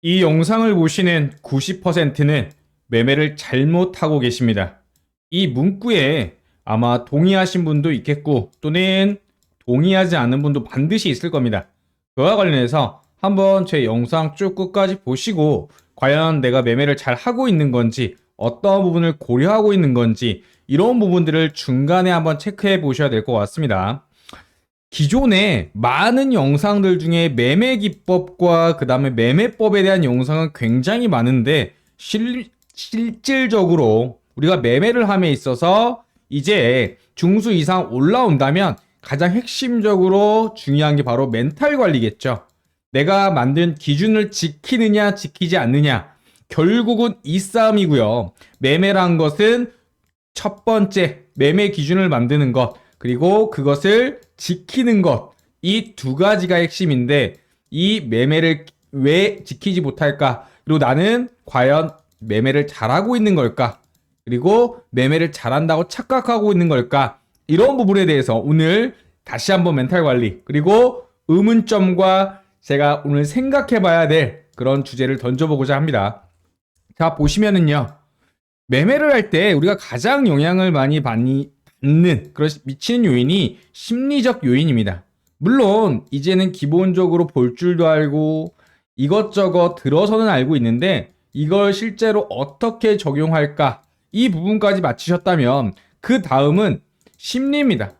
이 영상을 보시는 90%는 매매를 잘못하고 계십니다. 이 문구에 아마 동의하신 분도 있겠고 또는 동의하지 않는 분도 반드시 있을 겁니다. 그와 관련해서 한번 제 영상 쭉 끝까지 보시고 과연 내가 매매를 잘 하고 있는 건지 어떤 부분을 고려하고 있는 건지 이런 부분들을 중간에 한번 체크해 보셔야 될 것 같습니다. 기존에 많은 영상들 중에 매매 기법과 그 다음에 매매법에 대한 영상은 굉장히 많은데 실질적으로 우리가 매매를 함에 있어서 이제 중수 이상 올라온다면 가장 핵심적으로 중요한 게 바로 멘탈 관리겠죠. 내가 만든 기준을 지키느냐 지키지 않느냐, 결국은 이 싸움이고요. 매매란 것은 첫 번째 매매 기준을 만드는 것, 그리고 그것을 지키는 것, 이 두 가지가 핵심인데 이 매매를 왜 지키지 못할까? 그리고 나는 과연 매매를 잘하고 있는 걸까? 그리고 매매를 잘한다고 착각하고 있는 걸까? 이런 부분에 대해서 오늘 다시 한번 멘탈 관리, 그리고 의문점과 제가 오늘 생각해 봐야 될 그런 주제를 던져보고자 합니다. 자, 보시면은요. 매매를 할 때 우리가 가장 영향을 많이 받는, 미치는 요인이 심리적 요인입니다. 물론, 이제는 기본적으로 볼 줄도 알고 이것저것 들어서는 알고 있는데 이걸 실제로 어떻게 적용할까? 이 부분까지 마치셨다면 그 다음은 심리입니다.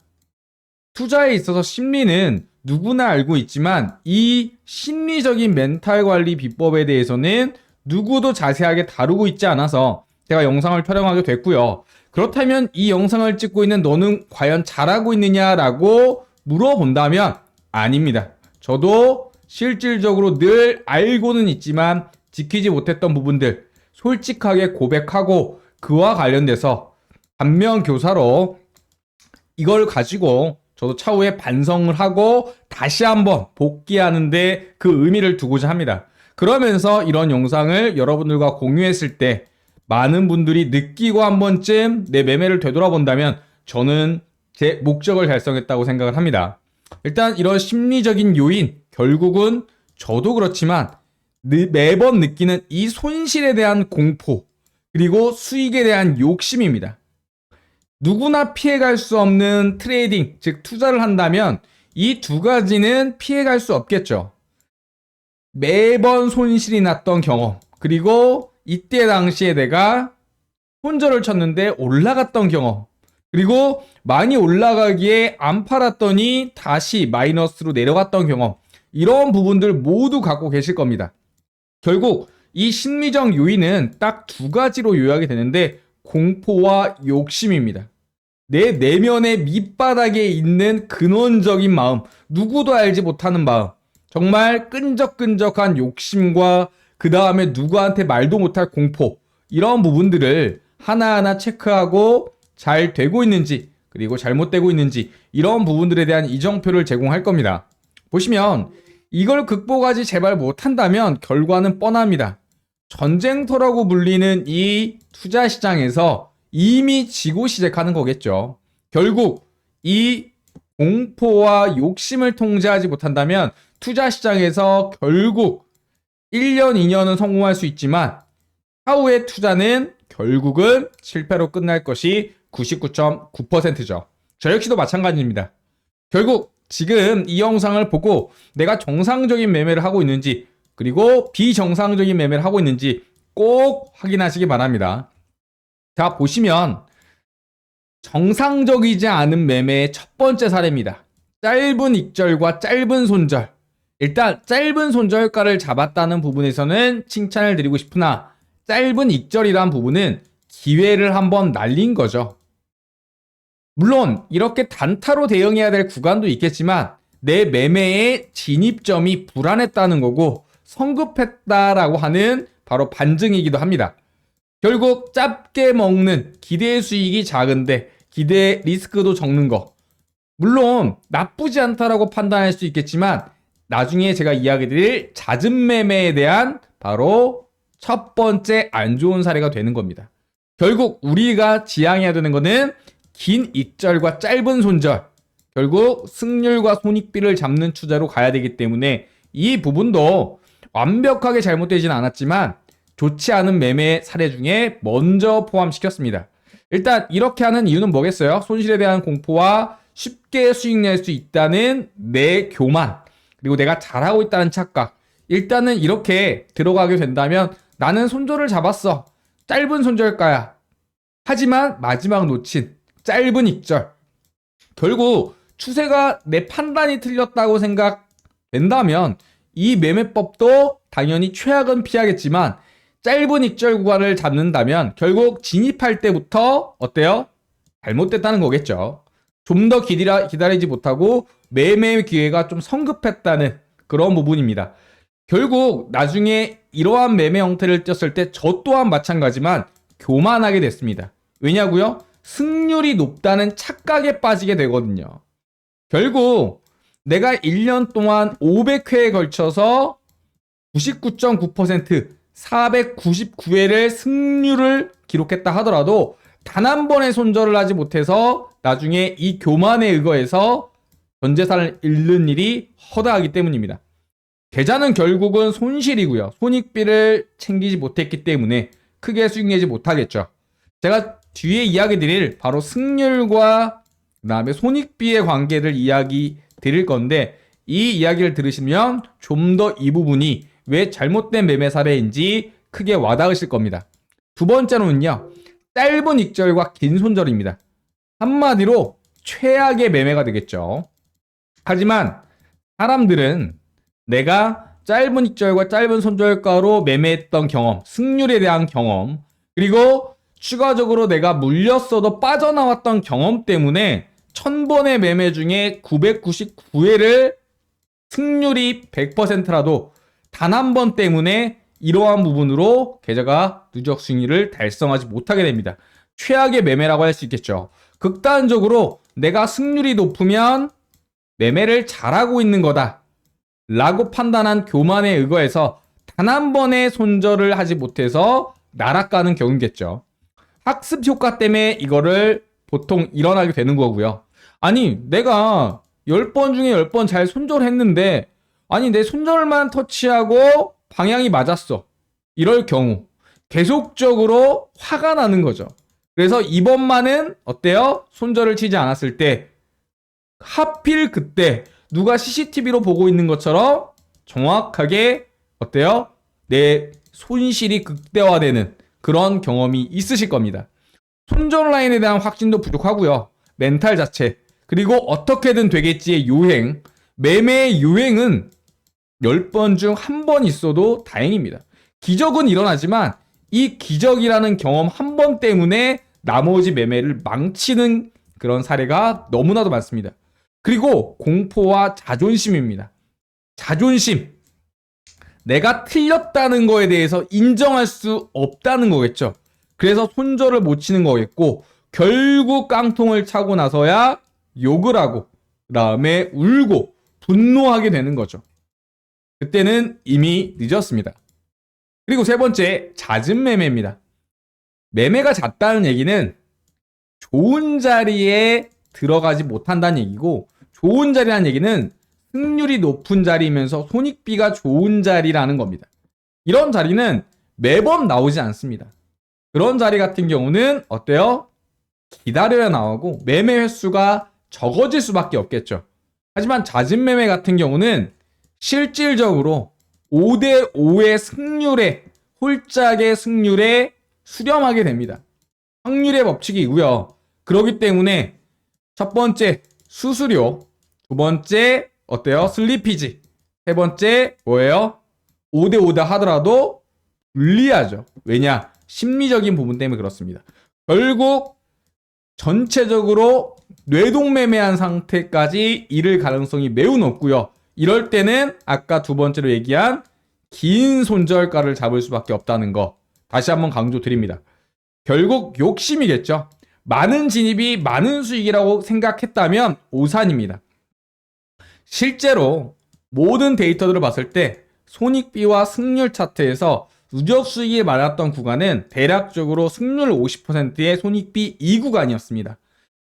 투자에 있어서 심리는 누구나 알고 있지만 이 심리적인 멘탈 관리 비법에 대해서는 누구도 자세하게 다루고 있지 않아서 제가 영상을 촬영하게 됐고요. 그렇다면 이 영상을 찍고 있는 너는 과연 잘하고 있느냐라고 물어본다면 아닙니다. 저도 실질적으로 늘 알고는 있지만 지키지 못했던 부분들 솔직하게 고백하고 그와 관련돼서 반면교사로 이걸 가지고 저도 차후에 반성을 하고 다시 한번 복귀하는데 그 의미를 두고자 합니다. 그러면서 이런 영상을 여러분들과 공유했을 때 많은 분들이 느끼고 한 번쯤 내 매매를 되돌아본다면 저는 제 목적을 달성했다고 생각을 합니다. 일단 이런 심리적인 요인, 결국은 저도 그렇지만 매번 느끼는 이 손실에 대한 공포, 그리고 수익에 대한 욕심입니다. 누구나 피해갈 수 없는 트레이딩, 즉 투자를 한다면 이 두 가지는 피해갈 수 없겠죠. 매번 손실이 났던 경험, 그리고 이때 당시에 내가 손절을 쳤는데 올라갔던 경험, 그리고 많이 올라가기에 안 팔았더니 다시 마이너스로 내려갔던 경험, 이런 부분들 모두 갖고 계실 겁니다. 결국 이 심리적 요인은 딱 두 가지로 요약이 되는데 공포와 욕심입니다. 내 내면의 밑바닥에 있는 근원적인 마음, 누구도 알지 못하는 마음, 정말 끈적끈적한 욕심과 그 다음에 누구한테 말도 못할 공포, 이런 부분들을 하나하나 체크하고 잘 되고 있는지 그리고 잘못되고 있는지 이런 부분들에 대한 이정표를 제공할 겁니다. 보시면 이걸 극복하지 제발 못한다면 결과는 뻔합니다. 전쟁터라고 불리는 이 투자 시장에서 이미 지고 시작하는 거겠죠. 결국 이 공포와 욕심을 통제하지 못한다면 투자 시장에서 결국 1년, 2년은 성공할 수 있지만 차후의 투자는 결국은 실패로 끝날 것이 99.9%죠. 저 역시도 마찬가지입니다. 결국 지금 이 영상을 보고 내가 정상적인 매매를 하고 있는지 그리고 비정상적인 매매를 하고 있는지 꼭 확인하시기 바랍니다. 자, 보시면 정상적이지 않은 매매의 첫 번째 사례입니다. 짧은 익절과 짧은 손절. 일단 짧은 손절가를 잡았다는 부분에서는 칭찬을 드리고 싶으나 짧은 익절이란 부분은 기회를 한번 날린 거죠. 물론 이렇게 단타로 대응해야 될 구간도 있겠지만 내 매매의 진입점이 불안했다는 거고 성급했다라고 하는 바로 반증이기도 합니다. 결국 짧게 먹는 기대 수익이 작은데 기대 리스크도 적는 거. 물론 나쁘지 않다라고 판단할 수 있겠지만 나중에 제가 이야기 드릴 잦은 매매에 대한 바로 첫 번째 안 좋은 사례가 되는 겁니다. 결국 우리가 지향해야 되는 거는 긴 익절과 짧은 손절, 결국 승률과 손익비를 잡는 투자로 가야 되기 때문에 이 부분도 완벽하게 잘못되진 않았지만 좋지 않은 매매 사례 중에 먼저 포함시켰습니다. 일단 이렇게 하는 이유는 뭐겠어요? 손실에 대한 공포와 쉽게 수익 낼 수 있다는 내 교만, 그리고 내가 잘하고 있다는 착각. 일단은 이렇게 들어가게 된다면 나는 손절을 잡았어. 짧은 손절가야. 하지만 마지막 놓친 짧은 익절. 결국 추세가 내 판단이 틀렸다고 생각된다면 이 매매법도 당연히 최악은 피하겠지만 짧은 익절 구간을 잡는다면 결국 진입할 때부터 어때요? 잘못됐다는 거겠죠. 좀 더 기다리지 못하고 매매 기회가 좀 성급했다는 그런 부분입니다. 결국 나중에 이러한 매매 형태를 띄었을 때 저 또한 마찬가지만 교만하게 됐습니다. 왜냐고요? 승률이 높다는 착각에 빠지게 되거든요. 결국 내가 1년 동안 500회에 걸쳐서 99.9%, 499회를 승률을 기록했다 하더라도 단 한 번의 손절을 하지 못해서 나중에 이 교만에 의거해서 전 재산을 잃는 일이 허다하기 때문입니다. 계좌는 결국은 손실이고요. 손익비를 챙기지 못했기 때문에 크게 수익 내지 못하겠죠. 제가 뒤에 이야기 드릴 바로 승률과 그다음에 손익비의 관계를 이야기 드릴 건데 이 이야기를 들으시면 좀 더 이 부분이 왜 잘못된 매매 사례인지 크게 와닿으실 겁니다. 두 번째로는요. 짧은 익절과 긴 손절입니다. 한마디로 최악의 매매가 되겠죠. 하지만 사람들은 내가 짧은 익절과 짧은 손절가로 매매했던 경험, 승률에 대한 경험, 그리고 추가적으로 내가 물렸어도 빠져나왔던 경험 때문에 1000번의 매매 중에 999회를 승률이 100%라도 단 한 번 때문에 이러한 부분으로 계좌가 누적 수익률을 달성하지 못하게 됩니다. 최악의 매매라고 할 수 있겠죠. 극단적으로 내가 승률이 높으면 매매를 잘하고 있는 거다 라고 판단한 교만에 의거해서 단 한 번의 손절을 하지 못해서 날아가는 경우겠죠. 학습 효과 때문에 이거를 보통 일어나게 되는 거고요. 아니 내가 10번 중에 10번 잘 손절했는데 아니 내 손절만 터치하고 방향이 맞았어. 이럴 경우 계속적으로 화가 나는 거죠. 그래서 이번만은 어때요? 손절을 치지 않았을 때 하필 그때 누가 CCTV로 보고 있는 것처럼 정확하게 어때요? 내 손실이 극대화되는 그런 경험이 있으실 겁니다. 손절 라인에 대한 확신도 부족하고요. 멘탈 자체, 그리고 어떻게든 되겠지의 요행, 매매의 요행은 10번 중 1번 있어도 다행입니다. 기적은 일어나지만 이 기적이라는 경험 한 번 때문에 나머지 매매를 망치는 그런 사례가 너무나도 많습니다. 그리고 공포와 자존심입니다. 자존심. 내가 틀렸다는 거에 대해서 인정할 수 없다는 거겠죠. 그래서 손절을 못 치는 거겠고 결국 깡통을 차고 나서야 욕을 하고 그다음에 울고 분노하게 되는 거죠. 그때는 이미 늦었습니다. 그리고 세 번째, 잦은 매매입니다. 매매가 잦다는 얘기는 좋은 자리에 들어가지 못한다는 얘기고 좋은 자리라는 얘기는 승률이 높은 자리이면서 손익비가 좋은 자리라는 겁니다. 이런 자리는 매번 나오지 않습니다. 그런 자리 같은 경우는 어때요? 기다려야 나오고 매매 횟수가 적어질 수밖에 없겠죠. 하지만 잦은 매매 같은 경우는 실질적으로 5대5의 승률에 홀짝의 승률에 수렴하게 됩니다. 확률의 법칙이고요. 그렇기 때문에 첫 번째 수수료, 두 번째 어때요? 슬리피지, 세 번째 뭐예요? 5대5다 하더라도 불리하죠. 왜냐? 심리적인 부분 때문에 그렇습니다. 결국 전체적으로 뇌동매매한 상태까지 이를 가능성이 매우 높고요. 이럴 때는 아까 두 번째로 얘기한 긴 손절가를 잡을 수밖에 없다는 거 다시 한번 강조드립니다. 결국 욕심이겠죠. 많은 진입이 많은 수익이라고 생각했다면 오산입니다. 실제로 모든 데이터들을 봤을 때 손익비와 승률 차트에서 누적 수익이 많았던 구간은 대략적으로 승률 50%의 손익비 2구간이었습니다.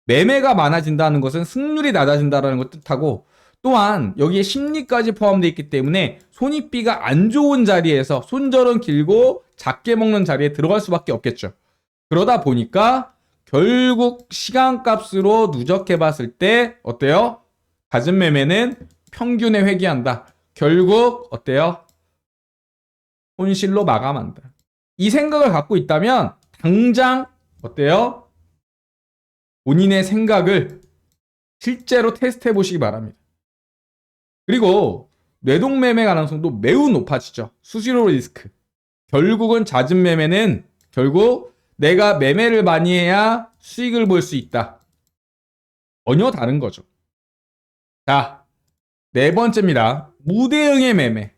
매매가 많아진다는 것은 승률이 낮아진다는 걸 뜻하고 또한 여기에 심리까지 포함되어 있기 때문에 손익비가 안 좋은 자리에서 손절은 길고 작게 먹는 자리에 들어갈 수밖에 없겠죠. 그러다 보니까 결국 시간값으로 누적해 봤을 때 어때요? 갖은 매매는 평균에 회귀한다. 결국 어때요? 손실로 마감한다. 이 생각을 갖고 있다면 당장 어때요? 본인의 생각을 실제로 테스트해 보시기 바랍니다. 그리고 뇌동매매 가능성도 매우 높아지죠. 수수료 리스크. 결국은 잦은 매매는 결국 내가 매매를 많이 해야 수익을 볼 수 있다. 전혀 다른 거죠. 자, 네 번째입니다. 무대응의 매매.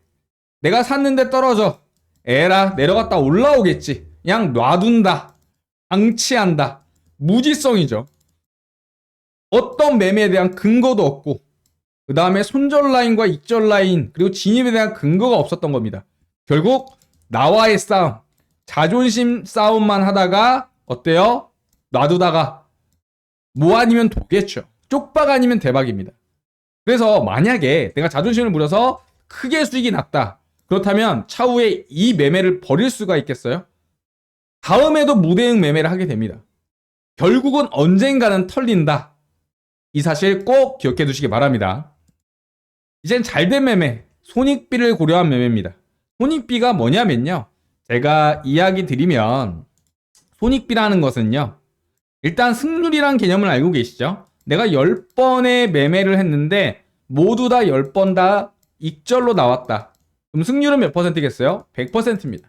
내가 샀는데 떨어져. 에라, 내려갔다 올라오겠지. 그냥 놔둔다. 방치한다. 무지성이죠. 어떤 매매에 대한 근거도 없고, 그 다음에 손절 라인과 익절 라인, 그리고 진입에 대한 근거가 없었던 겁니다. 결국 나와의 싸움, 자존심 싸움만 하다가 어때요? 놔두다가 뭐 아니면 도겠죠. 쪽박 아니면 대박입니다. 그래서 만약에 내가 자존심을 부려서 크게 수익이 났다. 그렇다면 차후에 이 매매를 버릴 수가 있겠어요? 다음에도 무대응 매매를 하게 됩니다. 결국은 언젠가는 털린다. 이 사실 꼭 기억해 두시기 바랍니다. 이젠 잘된 매매, 손익비를 고려한 매매입니다. 손익비가 뭐냐면요. 제가 이야기 드리면 손익비라는 것은요. 일단 승률이란 개념을 알고 계시죠? 내가 10번의 매매를 했는데 모두 다 10번 다 익절로 나왔다. 그럼 승률은 몇 %겠어요? 100%입니다.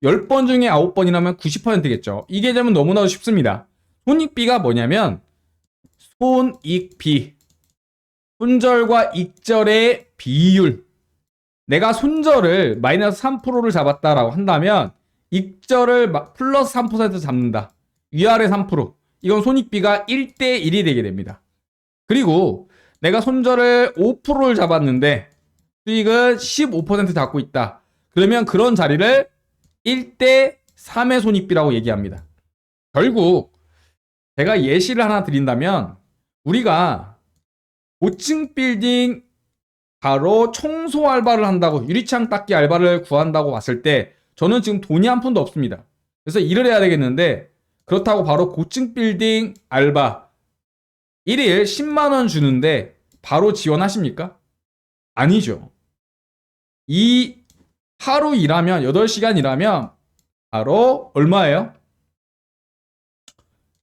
10번 중에 9번이라면 90%겠죠. 이 개념은 너무나도 쉽습니다. 손익비가 뭐냐면 손익비, 손절과 익절의 비율. 내가 손절을 마이너스 3%를 잡았다라고 한다면 익절을 플러스 3% 잡는다. 위아래 3%. 이건 손익비가 1대1이 되게 됩니다. 그리고 내가 손절을 5%를 잡았는데 수익은 15% 잡고 있다. 그러면 그런 자리를 1대3의 손익비라고 얘기합니다. 결국 제가 예시를 하나 드린다면 우리가 고층 빌딩 바로 청소 알바를 한다고, 유리창 닦기 알바를 구한다고 봤을 때 저는 지금 돈이 한 푼도 없습니다. 그래서 일을 해야 되겠는데 그렇다고 바로 고층 빌딩 알바 1일 10만 원 주는데 바로 지원하십니까? 아니죠. 이 하루 일하면 8시간 일하면 바로 얼마예요?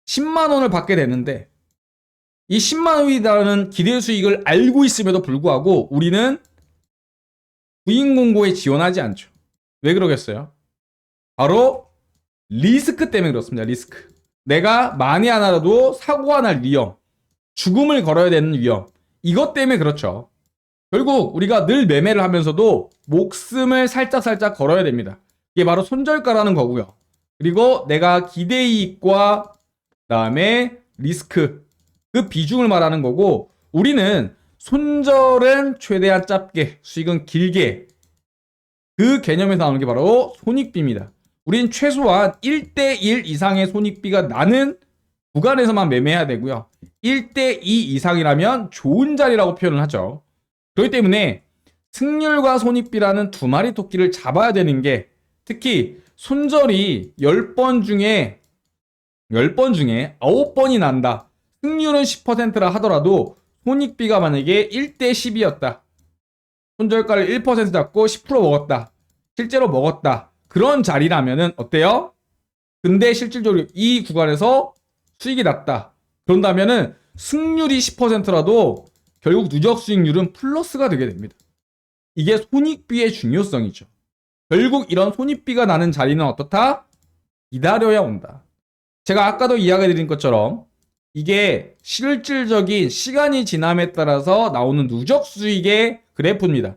10만 원을 받게 되는데 이 10만 원이라는 기대 수익을 알고 있음에도 불구하고 우리는 구인 공고에 지원하지 않죠. 왜 그러겠어요? 바로 리스크 때문에 그렇습니다. 리스크. 내가 만에 하나라도 사고가 날 위험, 죽음을 걸어야 되는 위험, 이것 때문에 그렇죠. 결국 우리가 늘 매매를 하면서도 목숨을 살짝 걸어야 됩니다. 이게 바로 손절가라는 거고요. 그리고 내가 기대이익과 그다음에 리스크, 그 비중을 말하는 거고, 우리는 손절은 최대한 짧게, 수익은 길게, 그 개념에서 나오는 게 바로 손익비입니다. 우린 최소한 1대1 이상의 손익비가 나는 구간에서만 매매해야 되고요. 1대2 이상이라면 좋은 자리라고 표현을 하죠. 그렇기 때문에 승률과 손익비라는 두 마리 토끼를 잡아야 되는 게, 특히 손절이 10번 중에 9번이 난다. 승률은 10%라 하더라도 손익비가 만약에 1대10이었다. 손절가를 1% 잡고 10% 먹었다. 실제로 먹었다. 그런 자리라면은 어때요? 근데 실질적으로 이 구간에서 수익이 났다. 그런다면은 승률이 10%라도 결국 누적 수익률은 플러스가 되게 됩니다. 이게 손익비의 중요성이죠. 결국 이런 손익비가 나는 자리는 어떻다? 기다려야 온다. 제가 아까도 이야기 드린 것처럼 이게 실질적인 시간이 지남에 따라서 나오는 누적 수익의 그래프입니다.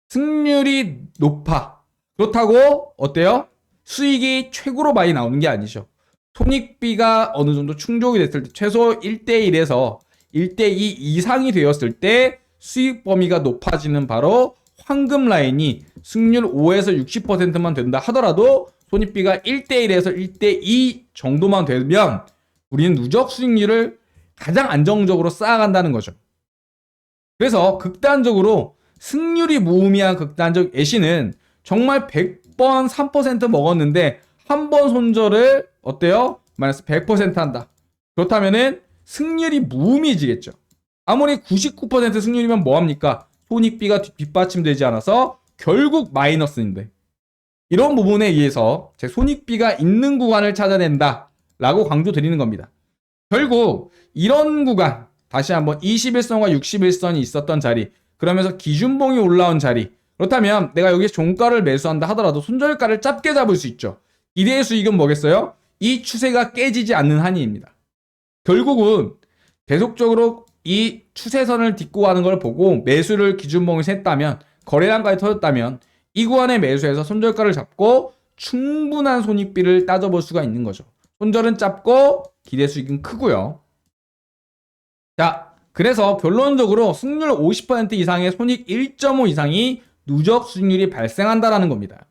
승률이 높아. 그렇다고 어때요? 수익이 최고로 많이 나오는 게 아니죠. 손익비가 어느 정도 충족이 됐을 때 최소 1대1에서 1대2 이상이 되었을 때 수익 범위가 높아지는 바로 황금 라인이 승률 5에서 60%만 된다 하더라도 손익비가 1대1에서 1대2 정도만 되면 우리는 누적 수익률을 가장 안정적으로 쌓아간다는 거죠. 그래서 극단적으로 승률이 무의미한 극단적 애시는 정말 100번 3% 먹었는데 한 번 손절을 어때요? 마이너스 100% 한다. 그렇다면은 승률이 무의미해지겠죠. 아무리 99% 승률이면 뭐합니까? 손익비가 뒷받침되지 않아서 결국 마이너스인데, 이런 부분에 의해서 제 손익비가 있는 구간을 찾아낸다 라고 강조드리는 겁니다. 결국 이런 구간, 다시 한번 21선과 61선이 있었던 자리, 그러면서 기준봉이 올라온 자리, 그렇다면 내가 여기서 종가를 매수한다 하더라도 손절가를 짧게 잡을 수 있죠. 기대의 수익은 뭐겠어요? 이 추세가 깨지지 않는 한이입니다. 결국은 계속적으로 이 추세선을 딛고 가는 걸 보고 매수를 기준봉을 셌다면, 거래량까지 터졌다면 이 구간에 매수해서 손절가를 잡고 충분한 손익비를 따져볼 수가 있는 거죠. 손절은 짧고 기대 수익은 크고요. 자, 그래서 결론적으로 승률 50% 이상의 손익 1.5 이상이 누적 수익률이 발생한다라는 겁니다.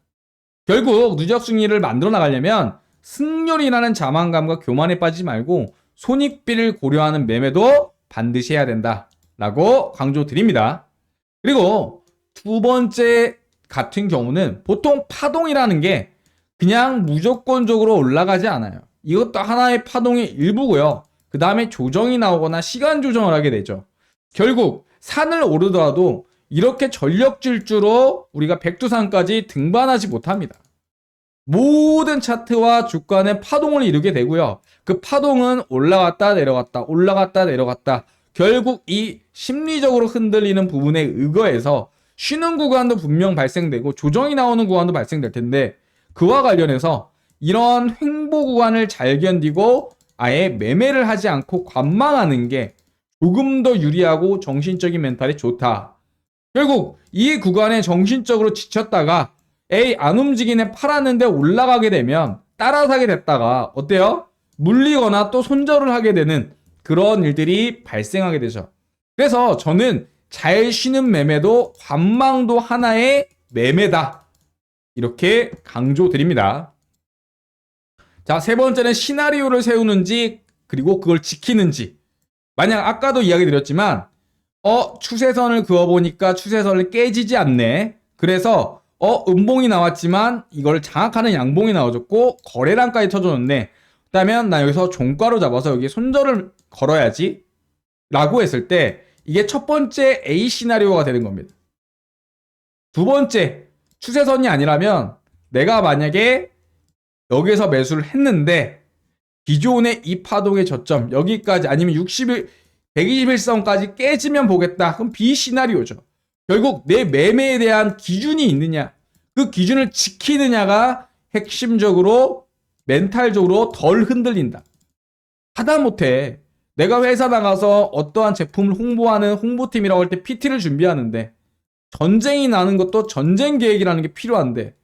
결국 누적 수익률을 만들어 나가려면 승률이라는 자만감과 교만에 빠지지 말고 손익비를 고려하는 매매도 반드시 해야 된다라고 강조드립니다. 그리고 두 번째 같은 경우는 보통 파동이라는 게 그냥 무조건적으로 올라가지 않아요. 이것도 하나의 파동의 일부고요. 그 다음에 조정이 나오거나 시간 조정을 하게 되죠. 결국 산을 오르더라도 이렇게 전력 질주로 우리가 백두산까지 등반하지 못합니다. 모든 차트와 주가는 파동을 이루게 되고요. 그 파동은 올라갔다 내려갔다 올라갔다 내려갔다, 결국 이 심리적으로 흔들리는 부분에 의거해서 쉬는 구간도 분명 발생되고 조정이 나오는 구간도 발생될 텐데, 그와 관련해서 이런 횡보 구간을 잘 견디고 아예 매매를 하지 않고 관망하는 게 조금 더 유리하고 정신적인 멘탈이 좋다. 결국 이 구간에 정신적으로 지쳤다가 에이 안 움직이네 팔았는데 올라가게 되면 따라 사게 됐다가 어때요? 물리거나 또 손절을 하게 되는 그런 일들이 발생하게 되죠. 그래서 저는 잘 쉬는 매매도 관망도 하나의 매매다, 이렇게 강조드립니다. 자, 세 번째는 시나리오를 세우는지 그리고 그걸 지키는지. 만약 아까도 이야기 드렸지만 추세선을 그어보니까 추세선을 깨지지 않네. 그래서 음봉이 나왔지만 이걸 장악하는 양봉이 나와줬고 거래량까지 터져줬네. 그렇다면 나 여기서 종가로 잡아서 여기 손절을 걸어야지 라고 했을 때 이게 첫 번째 A 시나리오가 되는 겁니다. 두 번째, 추세선이 아니라면 내가 만약에 여기에서 매수를 했는데 기존의 이 파동의 저점 여기까지 아니면 121선까지 깨지면 보겠다. 그럼 B 시나리오죠. 결국 내 매매에 대한 기준이 있느냐, 그 기준을 지키느냐가 핵심적으로 멘탈적으로 덜 흔들린다. 하다못해 내가 회사 나가서 어떠한 제품을 홍보하는 홍보팀이라고 할 때 PT를 준비하는데 전쟁이 나는 것도 전쟁 계획이라는 게 필요한데,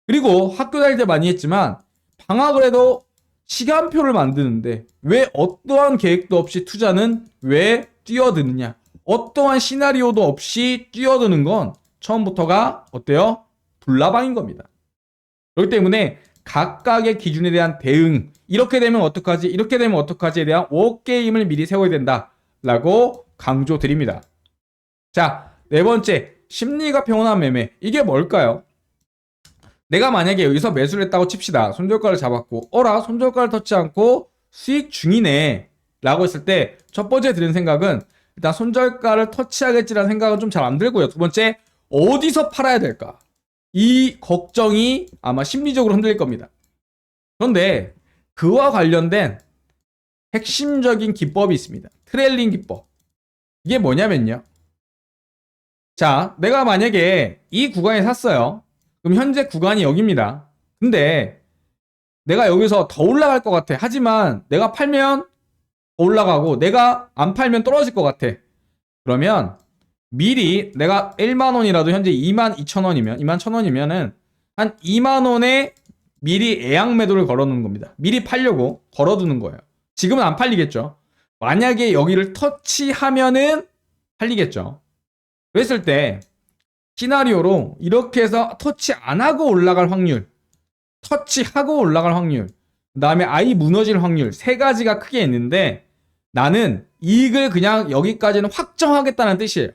그리고 학교 다닐 때 많이 했지만 방학을 해도 시간표를 만드는데 왜 어떠한 계획도 없이 투자는 왜 뛰어드느냐, 어떠한 시나리오도 없이 뛰어드는 건 처음부터가 어때요? 불나방인 겁니다. 그렇기 때문에 각각의 기준에 대한 대응, 이렇게 되면 어떡하지 이렇게 되면 어떡하지에 대한 워게임을 미리 세워야 된다라고 강조드립니다. 자, 네 번째, 심리가 평온한 매매. 이게 뭘까요? 내가 만약에 여기서 매수를 했다고 칩시다. 손절가를 잡았고 손절가를 터치 않고 수익 중이네 라고 했을 때 첫 번째 드는 생각은 일단 손절가를 터치하겠지라는 생각은 좀 잘 안 들고요. 두 번째, 어디서 팔아야 될까? 이 걱정이 아마 심리적으로 흔들릴 겁니다. 그런데 그와 관련된 핵심적인 기법이 있습니다. 트레일링 기법. 이게 뭐냐면요. 자, 내가 만약에 이 구간에 샀어요. 그럼 현재 구간이 여기입니다. 근데 내가 여기서 더 올라갈 것 같아. 하지만 내가 팔면 더 올라가고 내가 안 팔면 떨어질 것 같아. 그러면 미리 내가 1만 원이라도 현재 2만 2천 원이면 2만 1천 원이면은 한 2만 원에 미리 예약 매도를 걸어놓는 겁니다. 미리 팔려고 걸어두는 거예요. 지금은 안 팔리겠죠. 만약에 여기를 터치하면은 팔리겠죠. 그랬을 때 시나리오로 이렇게 해서 터치 안 하고 올라갈 확률, 터치하고 올라갈 확률, 그 다음에 아예 무너질 확률, 세 가지가 크게 있는데 나는 이익을 그냥 여기까지는 확정하겠다는 뜻이에요.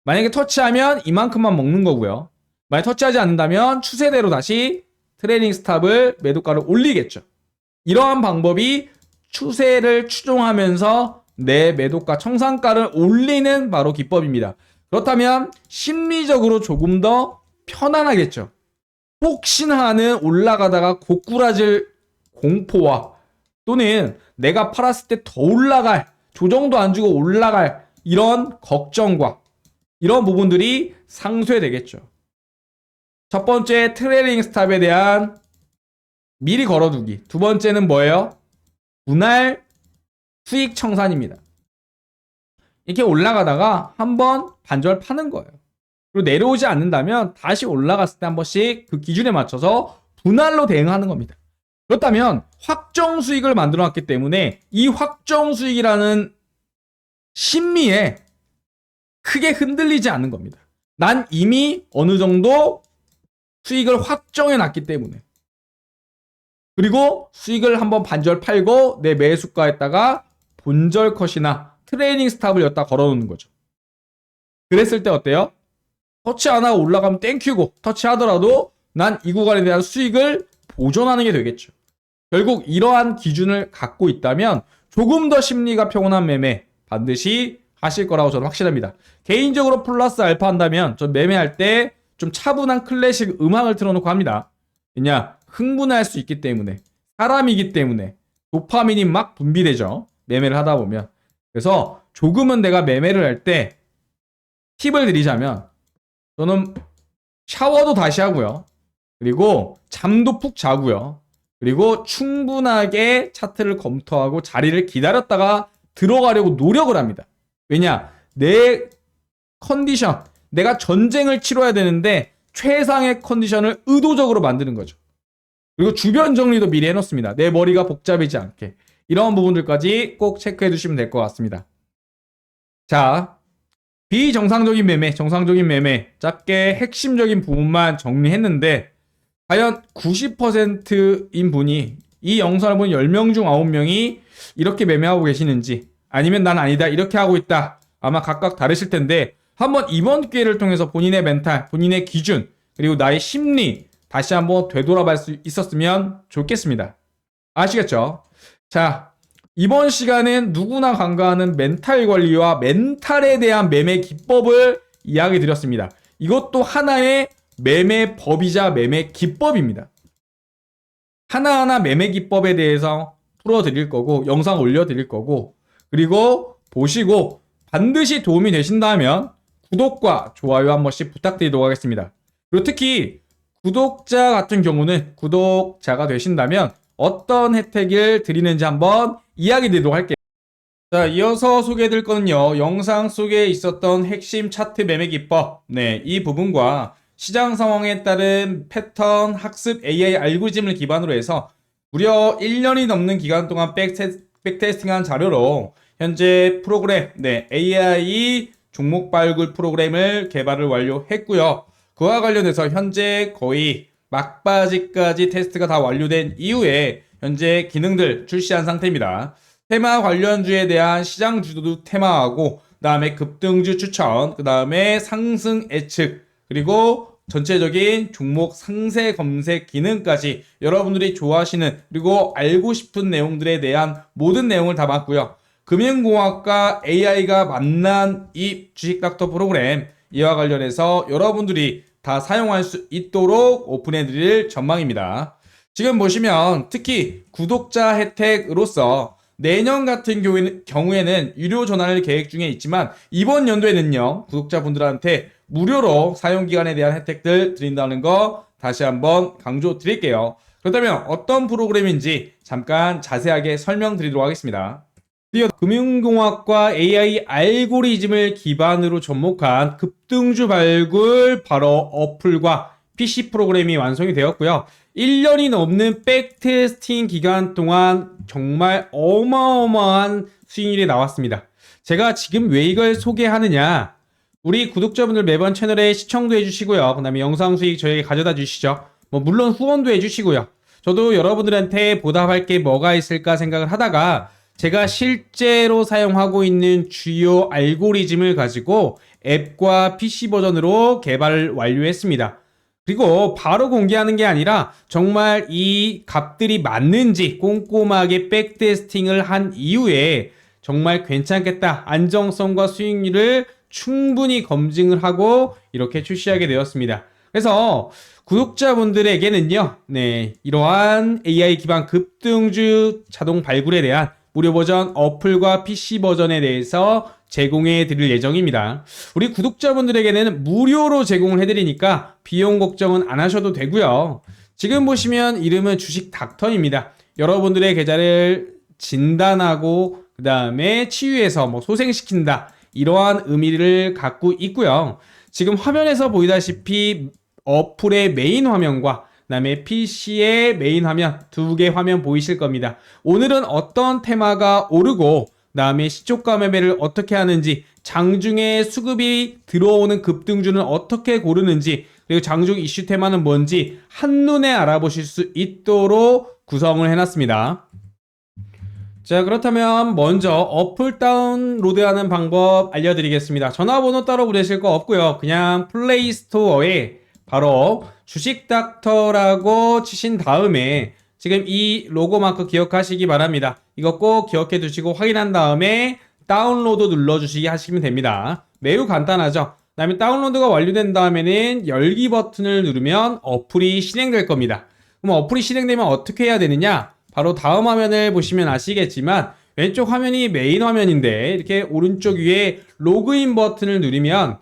만약에 터치하면 이만큼만 먹는 거고요. 만약 터치하지 않는다면 추세대로 다시 트레이딩 스탑을 매도가를 올리겠죠. 이러한 방법이 추세를 추종하면서 내 매도가 청산가를 올리는 바로 기법입니다. 그렇다면 심리적으로 조금 더 편안하겠죠. 혹시나 하는 올라가다가 고꾸라질 공포와 또는 내가 팔았을 때 더 올라갈, 조정도 안 주고 올라갈 이런 걱정과 이런 부분들이 상쇄되겠죠. 첫 번째 트레이딩 스탑에 대한 미리 걸어두기. 두 번째는 뭐예요? 분할 수익 청산입니다. 이렇게 올라가다가 한번 반절 파는 거예요. 그리고 내려오지 않는다면 다시 올라갔을 때 한 번씩 그 기준에 맞춰서 분할로 대응하는 겁니다. 그렇다면 확정 수익을 만들어 놨기 때문에 이 확정 수익이라는 심리에 크게 흔들리지 않는 겁니다. 난 이미 어느 정도 수익을 확정해 놨기 때문에. 그리고 수익을 한번 반절 팔고 내 매수가에다가 본절 컷이나 트레이닝 스탑을 여기다 걸어 놓는 거죠. 그랬을 때 어때요? 터치 안 하고 올라가면 땡큐고 터치하더라도 난 이 구간에 대한 수익을 보존하는 게 되겠죠. 결국 이러한 기준을 갖고 있다면 조금 더 심리가 평온한 매매 반드시 하실 거라고 저는 확실합니다. 개인적으로 플러스 알파 한다면 전 매매할 때 좀 차분한 클래식 음악을 틀어놓고 합니다. 왜냐? 흥분할 수 있기 때문에, 사람이기 때문에 도파민이 막 분비되죠. 매매를 하다 보면. 그래서 조금은 내가 매매를 할 때 팁을 드리자면 저는 샤워도 다시 하고요. 그리고 잠도 푹 자고요. 그리고 충분하게 차트를 검토하고 자리를 기다렸다가 들어가려고 노력을 합니다. 왜냐? 내 컨디션, 내가 전쟁을 치러야 되는데 최상의 컨디션을 의도적으로 만드는 거죠. 그리고 주변 정리도 미리 해놓습니다. 내 머리가 복잡해지지 않게. 이런 부분들까지 꼭 체크해 두시면 될 것 같습니다. 자, 비정상적인 매매, 정상적인 매매, 짧게 핵심적인 부분만 정리했는데 과연 90%인 분이 이 영상을 본 10명 중 9명이 이렇게 매매하고 계시는지 아니면 난 아니다 이렇게 하고 있다 아마 각각 다르실 텐데 한번 이번 기회를 통해서 본인의 멘탈, 본인의 기준 그리고 나의 심리 다시 한번 되돌아볼 수 있었으면 좋겠습니다. 아시겠죠? 자, 이번 시간은 누구나 간과하는 멘탈 관리와 멘탈에 대한 매매 기법을 이야기 드렸습니다. 이것도 하나의 매매 법이자 매매 기법입니다. 하나하나 매매 기법에 대해서 풀어드릴 거고 영상 올려드릴 거고 그리고 보시고 반드시 도움이 되신다면 구독과 좋아요 한 번씩 부탁드리도록 하겠습니다. 그리고 특히 구독자 같은 경우는 구독자가 되신다면 어떤 혜택을 드리는지 한번 이야기 드리도록 할게요. 자, 이어서 소개해드릴 거는요. 영상 속에 있었던 핵심 차트 매매 기법 이 부분과 시장 상황에 따른 패턴 학습 AI 알고리즘을 기반으로 해서 무려 1년이 넘는 기간 동안 백테스팅한 자료로 현재 프로그램 AI 종목 발굴 프로그램을 개발을 완료했고요. 그와 관련해서 현재 거의 막바지까지 테스트가 다 완료된 이후에 현재 기능들 출시한 상태입니다. 테마 관련주에 대한 시장 주도 테마하고 그 다음에 급등주 추천, 그 다음에 상승 예측, 그리고 전체적인 종목 상세 검색 기능까지 여러분들이 좋아하시는 그리고 알고 싶은 내용들에 대한 모든 내용을 담았고요. 금융공학과 AI가 만난 이 주식닥터 프로그램 이와 관련해서 여러분들이 다 사용할 수 있도록 오픈해 드릴 전망입니다. 지금 보시면 특히 구독자 혜택으로서 내년 같은 경우에는 유료 전환을 계획 중에 있지만 이번 연도에는요 구독자분들한테 무료로 사용기간에 대한 혜택들 드린다는 거 다시 한번 강조 드릴게요. 그렇다면 어떤 프로그램인지 잠깐 자세하게 설명드리도록 하겠습니다. 드디어 금융공학과 AI 알고리즘을 기반으로 접목한 급등주 발굴 바로 어플과 PC 프로그램이 완성이 되었고요. 1년이 넘는 백테스팅 기간 동안 정말 어마어마한 수익률이 나왔습니다. 제가 지금 왜 이걸 소개하느냐? 우리 구독자분들 매번 채널에 시청도 해주시고요. 그 다음에 영상 수익 저에게 가져다 주시죠. 물론 후원도 해주시고요. 저도 여러분들한테 보답할 게 뭐가 있을까 생각을 하다가 제가 실제로 사용하고 있는 주요 알고리즘을 가지고 앱과 PC 버전으로 개발을 완료했습니다. 그리고 바로 공개하는 게 아니라 정말 이 값들이 맞는지 꼼꼼하게 백테스팅을 한 이후에 정말 괜찮겠다, 안정성과 수익률을 충분히 검증을 하고 이렇게 출시하게 되었습니다. 그래서 구독자분들에게는요, 네, 이러한 AI 기반 급등주 자동 발굴에 대한 무료 버전 어플과 PC 버전에 대해서 제공해 드릴 예정입니다. 우리 구독자분들에게는 무료로 제공을 해드리니까 비용 걱정은 안 하셔도 되고요. 지금 보시면 이름은 주식 닥터입니다. 여러분들의 계좌를 진단하고 그 다음에 치유해서 소생시킨다, 이러한 의미를 갖고 있고요. 지금 화면에서 보이다시피 어플의 메인 화면과 그다음에 PC의 메인 화면, 두 개 화면 보이실 겁니다. 오늘은 어떤 테마가 오르고 그다음에 시초가 매매를 어떻게 하는지, 장중에 수급이 들어오는 급등주는 어떻게 고르는지, 그리고 장중 이슈 테마는 뭔지 한눈에 알아보실 수 있도록 구성을 해놨습니다. 자, 그렇다면 먼저 어플 다운로드하는 방법 알려드리겠습니다. 전화번호 따로 부르실 거 없고요. 그냥 플레이스토어에 바로 주식닥터라고 치신 다음에 지금 이 로고 마크 기억하시기 바랍니다. 이거 꼭 기억해 두시고 확인한 다음에 다운로드 눌러주시기 하시면 됩니다. 매우 간단하죠. 그 다음에 다운로드가 완료된 다음에는 열기 버튼을 누르면 어플이 실행될 겁니다. 그럼 어플이 실행되면 어떻게 해야 되느냐? 바로 다음 화면을 보시면 아시겠지만 왼쪽 화면이 메인 화면인데 이렇게 오른쪽 위에 로그인 버튼을 누르면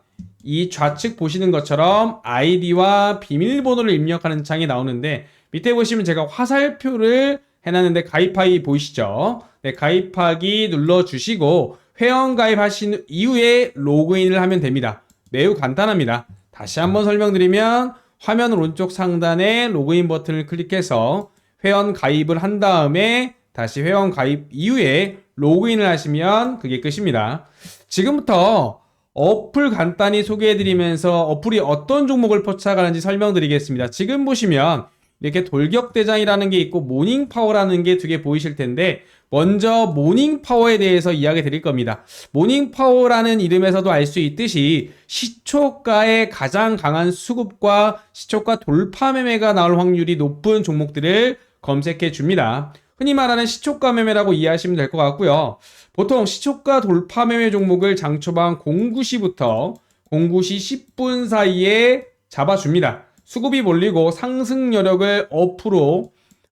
이 좌측 보시는 것처럼 아이디와 비밀번호를 입력하는 창이 나오는데, 밑에 보시면 제가 화살표를 해놨는데 가입하기 보이시죠? 네, 가입하기 눌러주시고 회원 가입하신 이후에 로그인을 하면 됩니다. 매우 간단합니다. 다시 한번 설명드리면 화면 오른쪽 상단에 로그인 버튼을 클릭해서 회원 가입을 한 다음에 다시 회원 가입 이후에 로그인을 하시면 그게 끝입니다. 지금부터 어플 간단히 소개해드리면서 어플이 어떤 종목을 포착하는지 설명드리겠습니다. 지금 보시면 이렇게 돌격대장이라는 게 있고 모닝파워라는 게 두 개 보이실 텐데, 먼저 모닝파워에 대해서 이야기 드릴 겁니다. 모닝파워라는 이름에서도 알 수 있듯이 시초가의 가장 강한 수급과 시초가 돌파 매매가 나올 확률이 높은 종목들을 검색해 줍니다. 흔히 말하는 시초가 매매라고 이해하시면 될 것 같고요. 보통 시초가 돌파 매매 종목을 장초반 09시부터 09시 10분 사이에 잡아줍니다. 수급이 몰리고 상승 여력을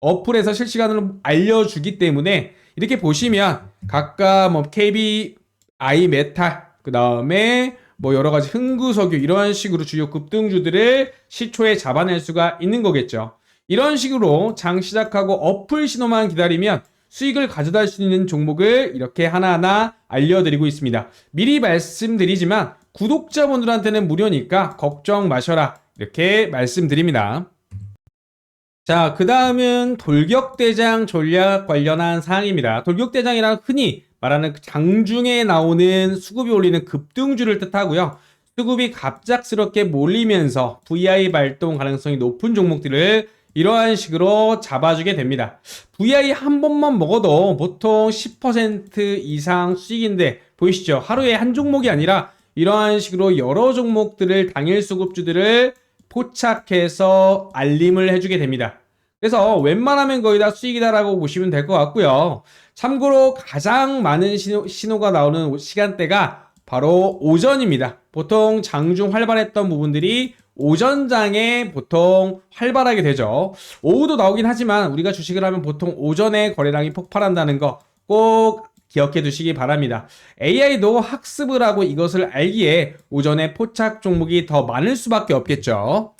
어플에서 실시간으로 알려주기 때문에 이렇게 보시면 각각 KBI 메탈, 그 다음에 여러 가지 흥구석유, 이런 식으로 주요 급등주들을 시초에 잡아낼 수가 있는 거겠죠. 이런 식으로 장 시작하고 어플 신호만 기다리면 수익을 가져다 줄 수 있는 종목을 이렇게 하나하나 알려드리고 있습니다. 미리 말씀드리지만 구독자분들한테는 무료니까 걱정 마셔라, 이렇게 말씀드립니다. 자, 그 다음은 돌격대장 전략 관련한 사항입니다. 돌격대장이란 흔히 말하는 장중에 나오는 수급이 올리는 급등주를 뜻하고요. 수급이 갑작스럽게 몰리면서 VI 발동 가능성이 높은 종목들을 이러한 식으로 잡아주게 됩니다. VI 한 번만 먹어도 보통 10% 이상 수익인데 보이시죠? 하루에 한 종목이 아니라 이러한 식으로 여러 종목들을 당일 수급주들을 포착해서 알림을 해주게 됩니다. 그래서 웬만하면 거의 다 수익이다라고 보시면 될 것 같고요. 참고로 가장 많은 신호가 나오는 시간대가 바로 오전입니다. 보통 장중 활발했던 부분들이 오전장에 보통 활발하게 되죠. 오후도 나오긴 하지만 우리가 주식을 하면 보통 오전에 거래량이 폭발한다는 거 꼭 기억해 두시기 바랍니다. AI도 학습을 하고 이것을 알기에 오전에 포착 종목이 더 많을 수밖에 없겠죠.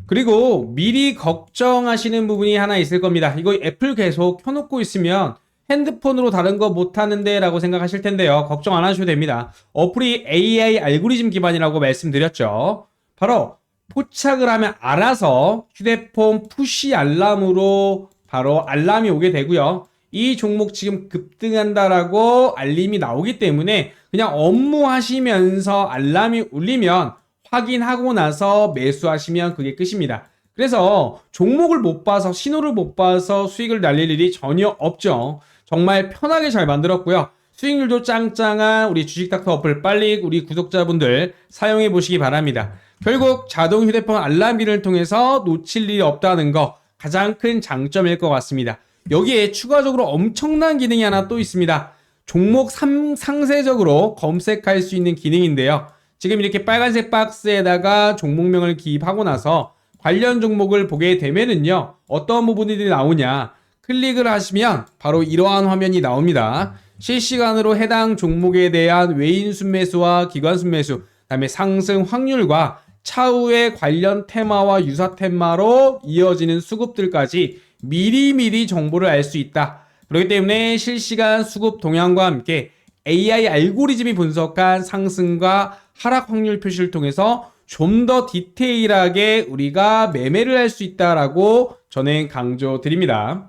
그리고 미리 걱정하시는 부분이 하나 있을 겁니다. 이거 애플 계속 켜놓고 있으면 핸드폰으로 다른 거 못하는데 라고 생각하실 텐데요. 걱정 안 하셔도 됩니다. 어플이 AI 알고리즘 기반이라고 말씀드렸죠. 바로 포착을 하면 알아서 휴대폰 푸시 알람으로 바로 알람이 오게 되고요. 이 종목 지금 급등한다라고 알림이 나오기 때문에 그냥 업무하시면서 알람이 울리면 확인하고 나서 매수하시면 그게 끝입니다. 그래서 종목을 못 봐서, 신호를 못 봐서 수익을 날릴 일이 전혀 없죠. 정말 편하게 잘 만들었고요. 수익률도 짱짱한 우리 주식닥터 어플 빨리 우리 구독자분들 사용해 보시기 바랍니다. 결국 자동 휴대폰 알람기를 통해서 놓칠 일이 없다는 거 가장 큰 장점일 것 같습니다. 여기에 추가적으로 엄청난 기능이 하나 또 있습니다. 종목 상세적으로 검색할 수 있는 기능인데요. 지금 이렇게 빨간색 박스에다가 종목명을 기입하고 나서 관련 종목을 보게 되면은요, 어떤 부분들이 나오냐, 클릭을 하시면 바로 이러한 화면이 나옵니다. 실시간으로 해당 종목에 대한 외인 순매수와 기관 순매수, 그다음에 상승 확률과 차후의 관련 테마와 유사 테마로 이어지는 수급들까지 미리미리 정보를 알 수 있다. 그렇기 때문에 실시간 수급 동향과 함께 AI 알고리즘이 분석한 상승과 하락 확률 표시를 통해서 좀 더 디테일하게 우리가 매매를 할 수 있다라고 저는 강조드립니다.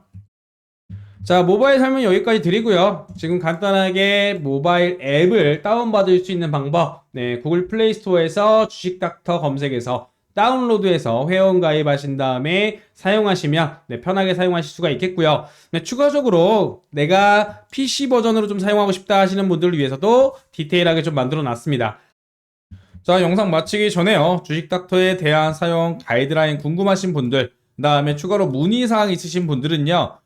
자, 모바일 설명 여기까지 드리고요. 지금 간단하게 모바일 앱을 다운받을 수 있는 방법, 네, 구글 플레이 스토어에서 주식닥터 검색해서 다운로드해서 회원 가입하신 다음에 사용하시면 네, 편하게 사용하실 수가 있겠고요. 네, 추가적으로 내가 PC 버전으로 좀 사용하고 싶다 하시는 분들을 위해서도 디테일하게 좀 만들어 놨습니다. 자, 영상 마치기 전에요. 주식닥터에 대한 사용 가이드라인 궁금하신 분들, 그 다음에 추가로 문의사항 있으신 분들은요.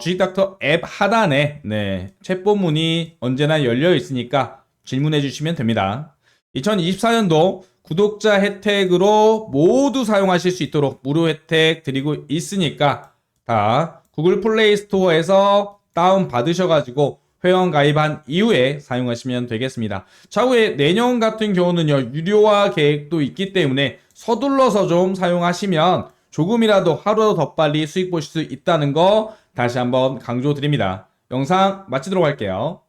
주식닥터 앱 하단에 네, 챗봇 문이 언제나 열려 있으니까 질문해 주시면 됩니다. 2024년도 구독자 혜택으로 모두 사용하실 수 있도록 무료 혜택 드리고 있으니까 다 구글 플레이 스토어에서 다운 받으셔가지고 회원 가입한 이후에 사용하시면 되겠습니다. 차후에 내년 같은 경우는요, 유료화 계획도 있기 때문에 서둘러서 좀 사용하시면 조금이라도 하루 더 빨리 수익 보실 수 있다는 거 다시 한번 강조드립니다. 영상 마치도록 할게요.